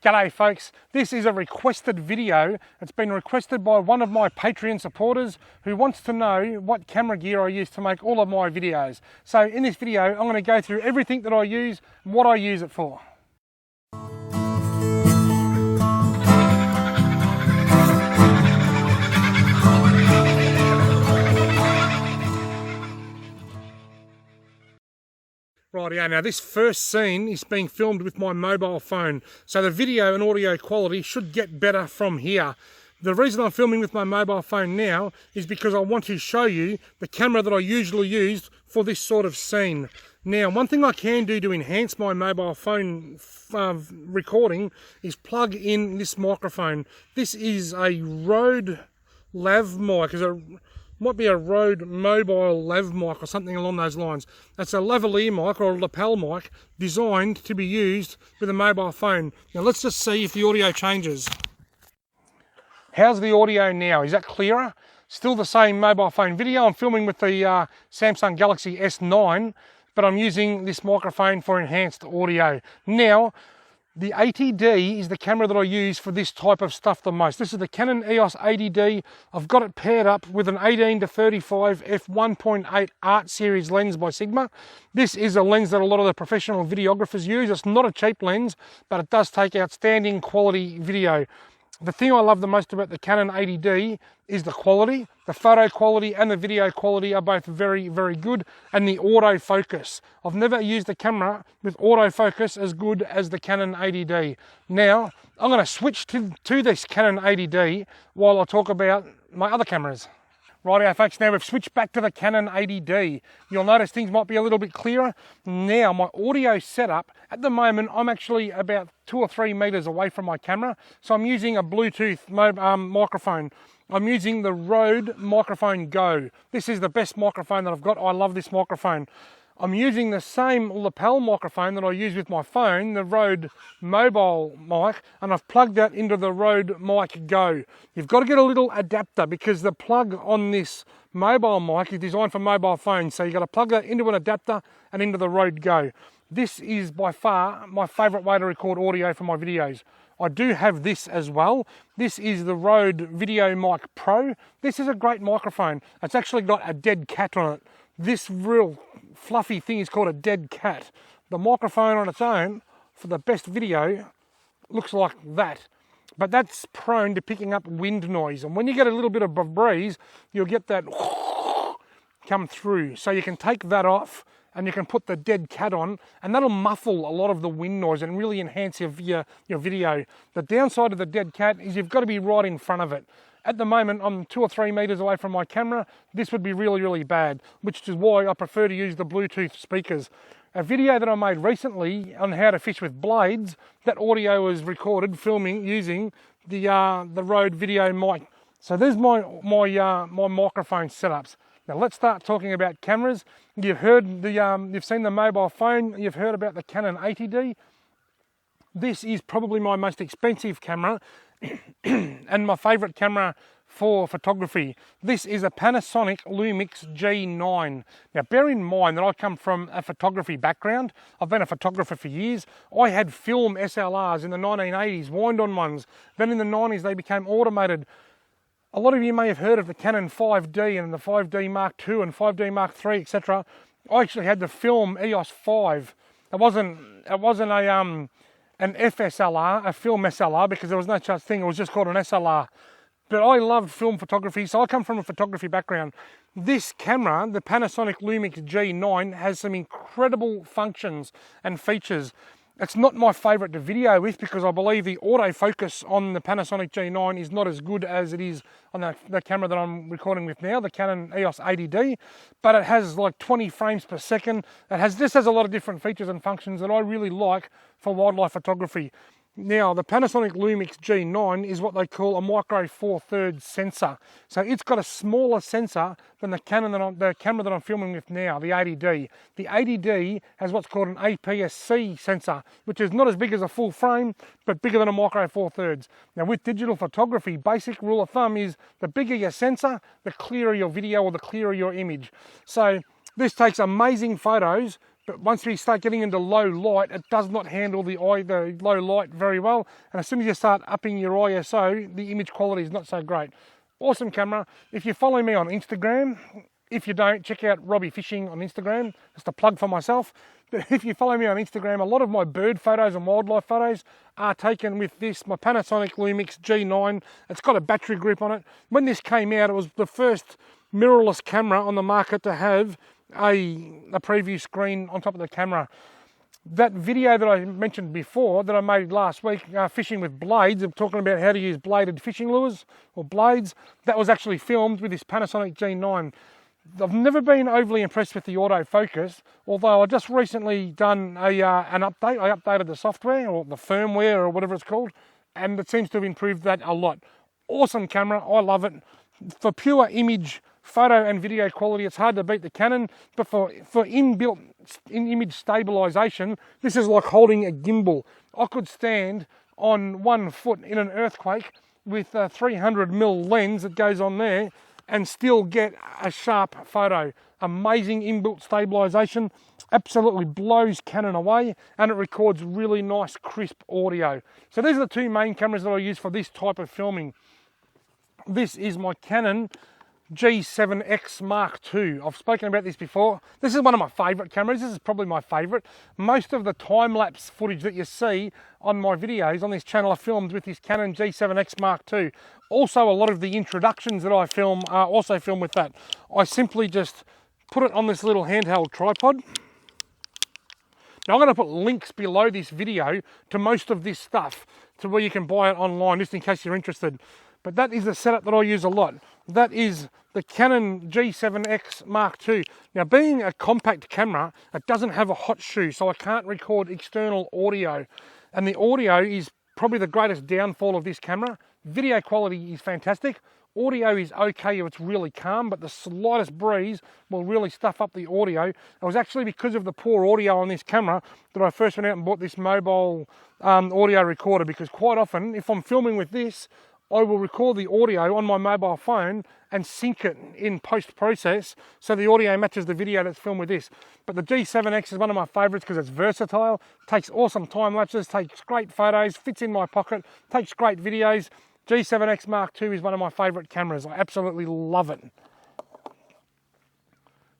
G'day folks, this is a requested video. It's been requested by one of my Patreon supporters who wants to know what camera gear I use to make all of my videos. So in this video, I'm going to go through everything that I use and what I use it for. Rightio, now this first scene is being filmed with my mobile phone, so the video and audio quality should get better from here. The reason I'm filming with my mobile phone now is because I want to show you the camera that I usually use for this sort of scene. Now, one thing I can do to enhance my mobile phone recording is plug in this microphone. This is a Rode lav mic. Might be a Rode mobile lav mic or something along those lines. That's a lavalier mic or a lapel mic designed to be used with a mobile phone. Now let's just see if the audio changes. How's the audio now? Is that clearer? Still the same mobile phone video. I'm filming with the Samsung Galaxy S9, but I'm using this microphone for enhanced audio. Now, the 80D is the camera that I use for this type of stuff the most. This is the Canon EOS 80D. I've got it paired up with an 18-35 f1.8 Art Series lens by Sigma. This is a lens that a lot of the professional videographers use. It's not a cheap lens, but it does take outstanding quality video. The thing I love the most about the Canon 80D is the quality. The photo quality and the video quality are both very, very good, and the autofocus. I've never used a camera with autofocus as good as the Canon 80D. Now, I'm going to switch to this Canon 80D while I talk about my other cameras. Rightio folks, now we've switched back to the Canon 80D. You'll notice things might be a little bit clearer. Now my audio setup, at the moment I'm actually about 2 or 3 meters away from my camera, so I'm using a Bluetooth microphone. I'm using the Rode Microphone Go. This is the best microphone that I've got. I love this microphone. I'm using the same lapel microphone that I use with my phone, the Rode mobile mic, and I've plugged that into the Rode Mic Go. You've got to get a little adapter because the plug on this mobile mic is designed for mobile phones, so you've got to plug that into an adapter and into the Rode Go. This is by far my favourite way to record audio for my videos. I do have this as well. This is the Rode Video Mic Pro. This is a great microphone. It's actually got a dead cat on it. This real fluffy thing is called a dead cat. The microphone on its own, for the best video, looks like that. But that's prone to picking up wind noise. And when you get a little bit of a breeze, you'll get that come through. So you can take that off and you can put the dead cat on, and that'll muffle a lot of the wind noise and really enhance your video. The downside of the dead cat is you've got to be right in front of it. At the moment, I'm 2 or 3 meters away from my camera. This would be really, really bad, which is why I prefer to use the Bluetooth speakers. A video that I made recently on how to fish with blades, that audio was recorded filming using the Rode Video Mic. So there's my microphone setups. Now let's start talking about cameras. You've seen the mobile phone. You've heard about the Canon 80D. This is probably my most expensive camera and my favourite camera for photography. This is a Panasonic Lumix G9. Now bear in mind that I come from a photography background. I've been a photographer for years. I had film SLRs in the 1980s, wind-on ones. Then in the 90s they became automated. A lot of you may have heard of the Canon 5D and the 5D Mark II and 5D Mark III, etc. I actually had the film EOS 5. It wasn't an FSLR, a film SLR, because there was no such thing. It was just called an SLR. But I loved film photography, so I come from a photography background. This camera, the Panasonic Lumix G9, has some incredible functions and features. It's not my favourite to video with because I believe the autofocus on the Panasonic G9 is not as good as it is on the camera that I'm recording with now, the Canon EOS 80D, but it has like 20 frames per second. This has a lot of different features and functions that I really like for wildlife photography. Now, the Panasonic Lumix G9 is what they call a micro four thirds sensor. So it's got a smaller sensor than the camera that I'm filming with now, the 80D. The 80D has what's called an APS-C sensor, which is not as big as a full frame, but bigger than a micro four thirds. Now, with digital photography, basic rule of thumb is the bigger your sensor, the clearer your video or the clearer your image. So this takes amazing photos but once we start getting into low light, it does not handle the low light very well. And as soon as you start upping your ISO, the image quality is not so great. Awesome camera. If you follow me on Instagram, if you don't, check out robbiefishing on Instagram. Just a plug for myself. But if you follow me on Instagram, a lot of my bird photos and wildlife photos are taken with this, my Panasonic Lumix G9. It's got a battery grip on it. When this came out, it was the first mirrorless camera on the market to have a preview screen on top of the camera. That video that I mentioned before, that I made last week, fishing with blades, I'm talking about how to use bladed fishing lures, or blades, that was actually filmed with this Panasonic G9. I've never been overly impressed with the autofocus, although I just recently done an update. I updated the software, or the firmware, or whatever it's called, and it seems to have improved that a lot. Awesome camera, I love it. For pure image, photo and video quality, it's hard to beat the Canon, but for inbuilt image stabilization, this is like holding a gimbal. I could stand on 1 foot in an earthquake with a 300mm lens that goes on there and still get a sharp photo. Amazing inbuilt stabilization, absolutely blows Canon away, and it records really nice crisp audio. So these are the two main cameras that I use for this type of filming. This is my Canon G7X Mark II. I've spoken about this before. This is one of my favourite cameras. This is probably my favourite. Most of the time-lapse footage that you see on my videos on this channel are filmed with this Canon G7X Mark II. Also, a lot of the introductions that I film are also filmed with that. I simply just put it on this little handheld tripod. Now I'm going to put links below this video to most of this stuff, to where you can buy it online, just in case you're interested. But that is the setup that I use a lot. That is the Canon G7X Mark II. Now, being a compact camera, it doesn't have a hot shoe, so I can't record external audio. And the audio is probably the greatest downfall of this camera. Video quality is fantastic. Audio is okay if it's really calm, but the slightest breeze will really stuff up the audio. It was actually because of the poor audio on this camera that I first went out and bought this mobile audio recorder, because quite often, if I'm filming with this, I will record the audio on my mobile phone and sync it in post-process so the audio matches the video that's filmed with this. But the G7X is one of my favourites because it's versatile, takes awesome time lapses, takes great photos, fits in my pocket, takes great videos. G7X Mark II is one of my favourite cameras. I absolutely love it.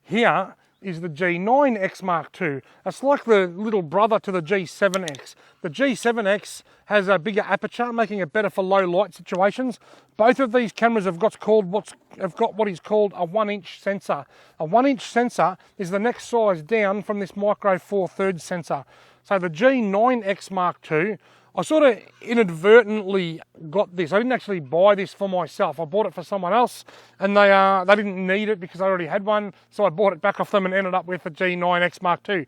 Here is the G9X Mark II. It's like the little brother to the G7X. The G7X has a bigger aperture, making it better for low light situations. Both of these cameras have got what is called a 1-inch sensor. A 1-inch sensor is the next size down from this micro 4/3 sensor. So the G9X Mark II, I sort of inadvertently got this. I didn't actually buy this for myself. I bought it for someone else, and they didn't need it because I already had one, so I bought it back off them and ended up with the G9X Mark II.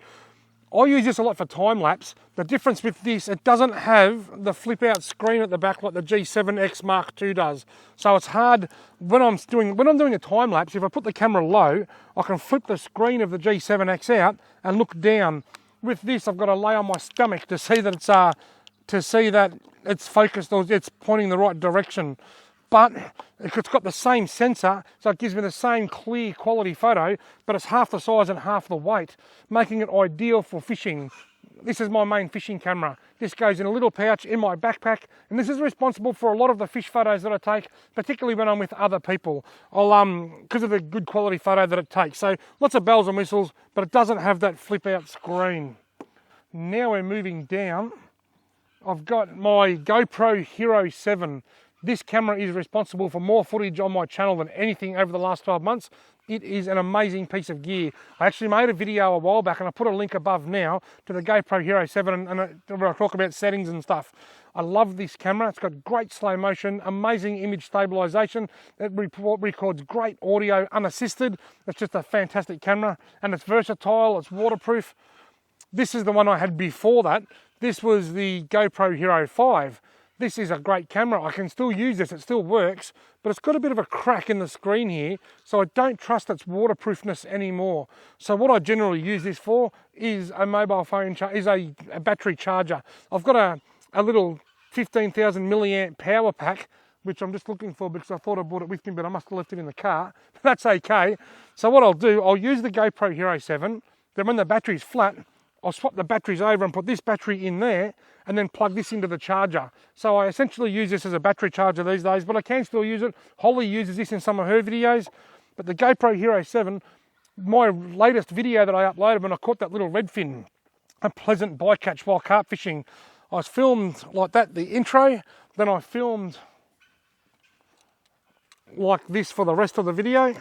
I use this a lot for time lapse. The difference with this, it doesn't have the flip out screen at the back like the G7X Mark II does. So it's hard when I'm doing a time lapse. If I put the camera low, I can flip the screen of the G7X out and look down. With this, I've got to lay on my stomach to see that it's focused or it's pointing the right direction. But it's got the same sensor, so it gives me the same clear quality photo, but it's half the size and half the weight, making it ideal for fishing. This is my main fishing camera. This goes in a little pouch in my backpack, and this is responsible for a lot of the fish photos that I take, particularly when I'm with other people. Because of the good quality photo that it takes. So lots of bells and whistles, but it doesn't have that flip out screen. Now we're moving down. I've got my GoPro Hero 7. This camera is responsible for more footage on my channel than anything over the last 12 months. It is an amazing piece of gear. I actually made a video a while back, and I put a link above now to the GoPro Hero 7 where I talk about settings and stuff. I love this camera. It's got great slow motion, amazing image stabilization. It records great audio unassisted. It's just a fantastic camera, and it's versatile, it's waterproof. This is the one I had before that. This was the GoPro Hero 5. This is a great camera. I can still use this, it still works, but it's got a bit of a crack in the screen here, so I don't trust its waterproofness anymore. So what I generally use this for is a mobile phone, a battery charger. I've got a little 15,000 milliamp power pack, which I'm just looking for because I thought I bought it with me, but I must have left it in the car. That's okay. So what I'll do, I'll use the GoPro Hero 7, then when the battery's flat, I'll swap the batteries over and put this battery in there and then plug this into the charger. So I essentially use this as a battery charger these days, but I can still use it. Holly uses this in some of her videos. But the GoPro Hero 7, my latest video that I uploaded when I caught that little redfin, a pleasant bycatch while carp fishing, I was filmed like that, the intro, then I filmed like this for the rest of the video.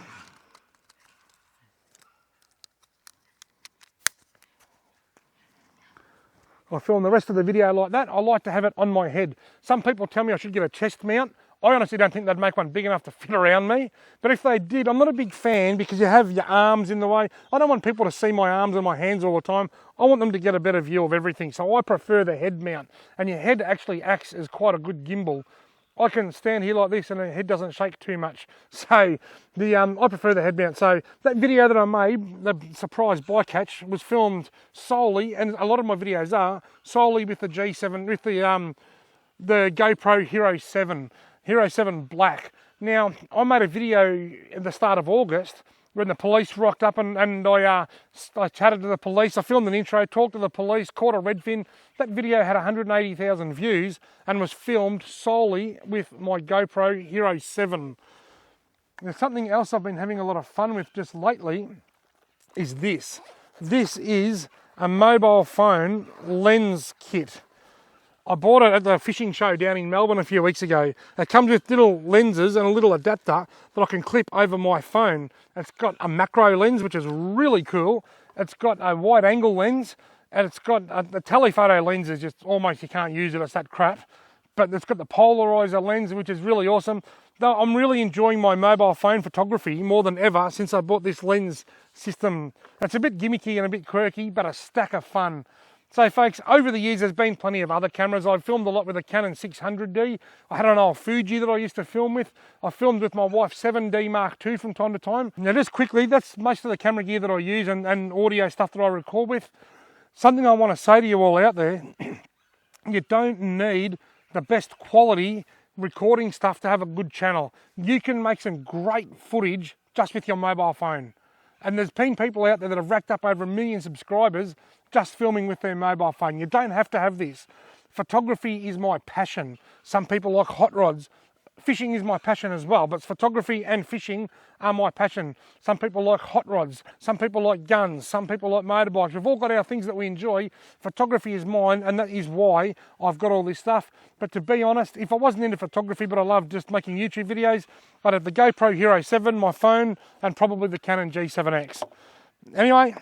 I film the rest of the video like that. I like to have it on my head. Some people tell me I should get a chest mount. I honestly don't think they'd make one big enough to fit around me. But if they did, I'm not a big fan because you have your arms in the way. I don't want people to see my arms and my hands all the time. I want them to get a better view of everything. So I prefer the head mount. And your head actually acts as quite a good gimbal. I can stand here like this and the head doesn't shake too much. So I prefer the head mount. So that video that I made, the surprise bycatch, was filmed solely, and a lot of my videos are, solely with the G7, with the GoPro Hero 7 Black. Now, I made a video at the start of August when the police rocked up and I chatted to the police. I filmed an intro, talked to the police, caught a redfin. That video had 180,000 views and was filmed solely with my GoPro Hero 7. There's something else I've been having a lot of fun with just lately is this. This is a mobile phone lens kit. I bought it at the fishing show down in Melbourne a few weeks ago. It comes with little lenses and a little adapter that I can clip over my phone. It's got a macro lens, which is really cool. It's got a wide angle lens, and it's got the telephoto lens is just almost, you can't use it, it's that crap. But it's got the polarizer lens, which is really awesome. Though I'm really enjoying my mobile phone photography more than ever since I bought this lens system. It's a bit gimmicky and a bit quirky, but a stack of fun. So folks, over the years there's been plenty of other cameras. I've filmed a lot with a Canon 600D. I had an old Fuji that I used to film with. I filmed with my wife's 7D Mark II from time to time. Now just quickly, that's most of the camera gear that I use and audio stuff that I record with. Something I want to say to you all out there, you don't need the best quality recording stuff to have a good channel. You can make some great footage just with your mobile phone. And there's been people out there that have racked up over 1 million subscribers just filming with their mobile phone. You don't have to have this. Photography is my passion. Some people like hot rods. Fishing is my passion as well, but photography and fishing are my passion. Some people like hot rods, some people like guns, some people like motorbikes. We've all got our things that we enjoy. Photography is mine, and that is why I've got all this stuff. But to be honest, if I wasn't into photography, but I love just making YouTube videos, I'd have the GoPro Hero 7, my phone, and probably the Canon G7X. Anyway,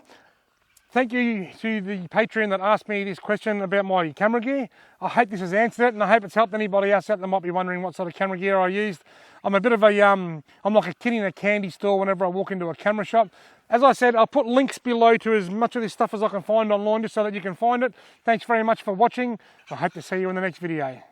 thank you to the Patreon that asked me this question about my camera gear. I hope this has answered it, and I hope it's helped anybody else out that might be wondering what sort of camera gear I used. I'm a bit of a, I'm like a kid in a candy store whenever I walk into a camera shop. As I said, I'll put links below to as much of this stuff as I can find online just so that you can find it. Thanks very much for watching. I hope to see you in the next video.